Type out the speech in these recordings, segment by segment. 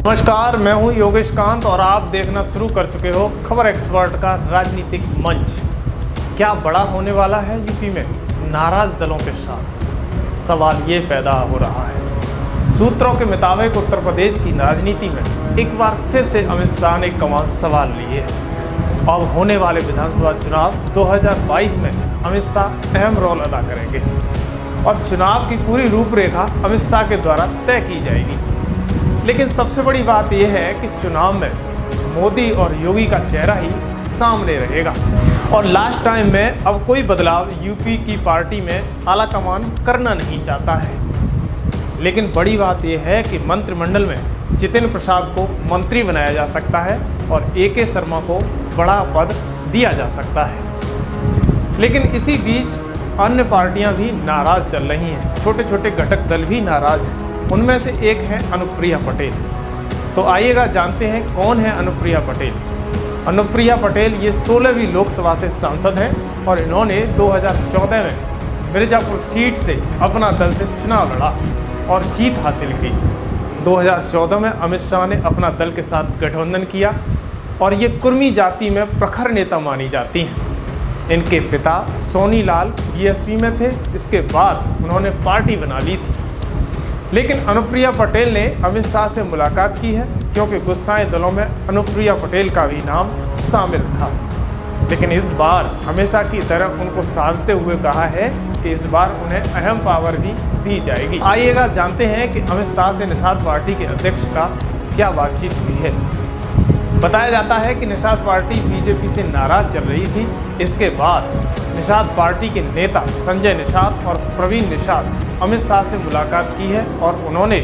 नमस्कार, मैं हूं योगेश कांत और आप देखना शुरू कर चुके हो खबर एक्सपर्ट का राजनीतिक मंच। क्या बड़ा होने वाला है यूपी में नाराज दलों के साथ? सवाल ये पैदा हो रहा है। सूत्रों के मुताबिक उत्तर प्रदेश की राजनीति में एक बार फिर से अमित शाह ने कमान संभाल ली है। अब होने वाले विधानसभा चुनाव 2022 में अमित शाह अहम रोल अदा करेंगे और चुनाव की पूरी रूपरेखा अमित शाह के द्वारा तय की जाएगी। लेकिन सबसे बड़ी बात यह है कि चुनाव में मोदी और योगी का चेहरा ही सामने रहेगा और लास्ट टाइम में अब कोई बदलाव यूपी की पार्टी में आला कमान करना नहीं चाहता है। लेकिन बड़ी बात यह है कि मंत्रिमंडल में जितेंद्र प्रसाद को मंत्री बनाया जा सकता है और AK शर्मा को बड़ा पद दिया जा सकता है। लेकिन इसी बीच अन्य पार्टियां भी नाराज चल रही हैं। छोटे छोटे घटक दल भी नाराज हैं। उनमें से एक है अनुप्रिया पटेल। तो आइएगा जानते हैं कौन है अनुप्रिया पटेल। अनुप्रिया पटेल ये 16वीं लोकसभा से सांसद हैं और इन्होंने 2014 में मिर्जापुर सीट से अपना दल से चुनाव लड़ा और जीत हासिल की। 2014 में अमित शाह ने अपना दल के साथ गठबंधन किया और ये कुर्मी जाति में प्रखर नेता मानी जाती हैं। इनके पिता सोनीलाल BSP में थे। इसके बाद उन्होंने पार्टी बना ली थी। लेकिन अनुप्रिया पटेल ने अमित शाह से मुलाकात की है क्योंकि गुस्साए दलों में अनुप्रिया पटेल का भी नाम शामिल था। लेकिन इस बार हमेशा की तरह उनको साधते हुए कहा है कि इस बार उन्हें अहम पावर भी दी जाएगी। आइएगा जानते हैं कि अमित शाह से निषाद पार्टी के अध्यक्ष का क्या बातचीत हुई है। बताया जाता है कि निषाद पार्टी BJP से नाराज चल रही थी। इसके बाद निषाद पार्टी के नेता संजय निषाद और प्रवीण निषाद अमित शाह से मुलाकात की है और उन्होंने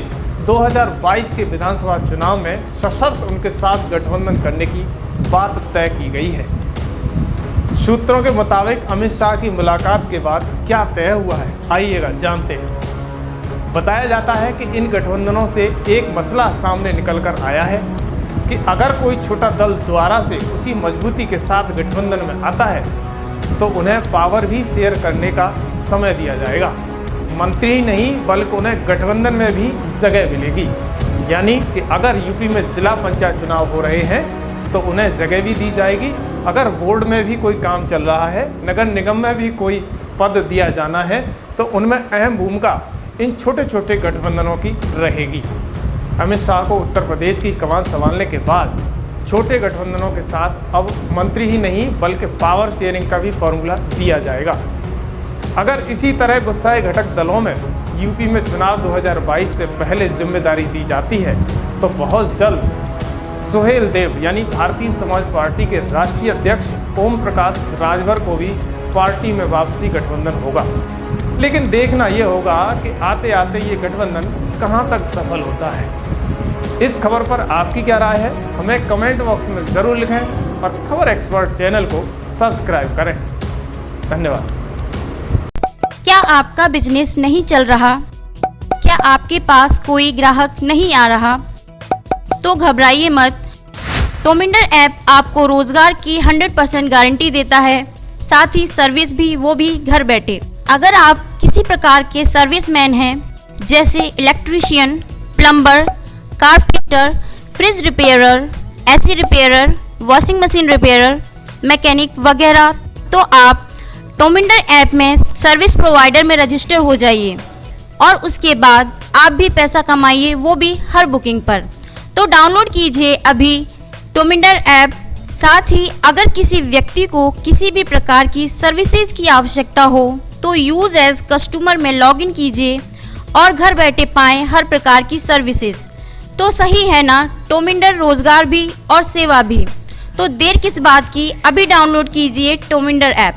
2022 के विधानसभा चुनाव में सशर्त उनके साथ गठबंधन करने की बात तय की गई है। सूत्रों के मुताबिक अमित शाह की मुलाकात के बाद क्या तय हुआ है, आइएगा जानते हैं। बताया जाता है कि इन गठबंधनों से एक मसला सामने निकल कर आया है कि अगर कोई छोटा दल दोबारा से उसी मजबूती के साथ गठबंधन में आता है तो उन्हें पावर भी शेयर करने का समय दिया जाएगा। मंत्री ही नहीं बल्कि उन्हें गठबंधन में भी जगह मिलेगी। यानी कि अगर यूपी में जिला पंचायत चुनाव हो रहे हैं तो उन्हें जगह भी दी जाएगी। अगर बोर्ड में भी कोई काम चल रहा है, नगर निगम में भी कोई पद दिया जाना है तो उनमें अहम भूमिका इन छोटे छोटे गठबंधनों की रहेगी। अमित शाह को उत्तर प्रदेश की कमान संभालने के बाद छोटे गठबंधनों के साथ अब मंत्री ही नहीं बल्कि पावर शेयरिंग का भी फॉर्मूला दिया जाएगा। अगर इसी तरह गुस्साए घटक दलों में यूपी में चुनाव 2022 से पहले जिम्मेदारी दी जाती है तो बहुत जल्द सुहेल देव यानी भारतीय समाज पार्टी के राष्ट्रीय अध्यक्ष ओम प्रकाश राजभर को भी पार्टी में वापसी गठबंधन होगा। लेकिन देखना यह होगा कि आते आते ये गठबंधन कहां तक सफल होता है। इस खबर पर आपकी क्या राय है, हमें कमेंट बॉक्स में ज़रूर लिखें और खबर एक्सपर्ट चैनल को सब्सक्राइब करें। धन्यवाद। क्या आपका बिजनेस नहीं चल रहा? क्या आपके पास कोई ग्राहक नहीं आ रहा? तो घबराइए मत। टोमिंडर ऐप आपको रोजगार की 100% गारंटी देता है, साथ ही सर्विस भी, वो भी घर बैठे। अगर आप किसी प्रकार के सर्विसमैन हैं जैसे electrician, plumber, carpenter, fridge repairer, AC repairer, washing machine repairer, mechanic वगैरह, तो आप टोमिंडर ऐप में सर्विस प्रोवाइडर में रजिस्टर हो जाइए और उसके बाद आप भी पैसा कमाइए, वो भी हर बुकिंग पर। तो डाउनलोड कीजिए अभी टोमिंडर ऐप। साथ ही अगर किसी व्यक्ति को किसी भी प्रकार की सर्विसेज की आवश्यकता हो तो यूज एज कस्टमर में लॉगिन कीजिए और घर बैठे पाएं हर प्रकार की सर्विसेज। तो सही है ना, टोमिंडर रोजगार भी और सेवा भी। तो देर किस बात की, अभी डाउनलोड कीजिए टोमिंडर ऐप।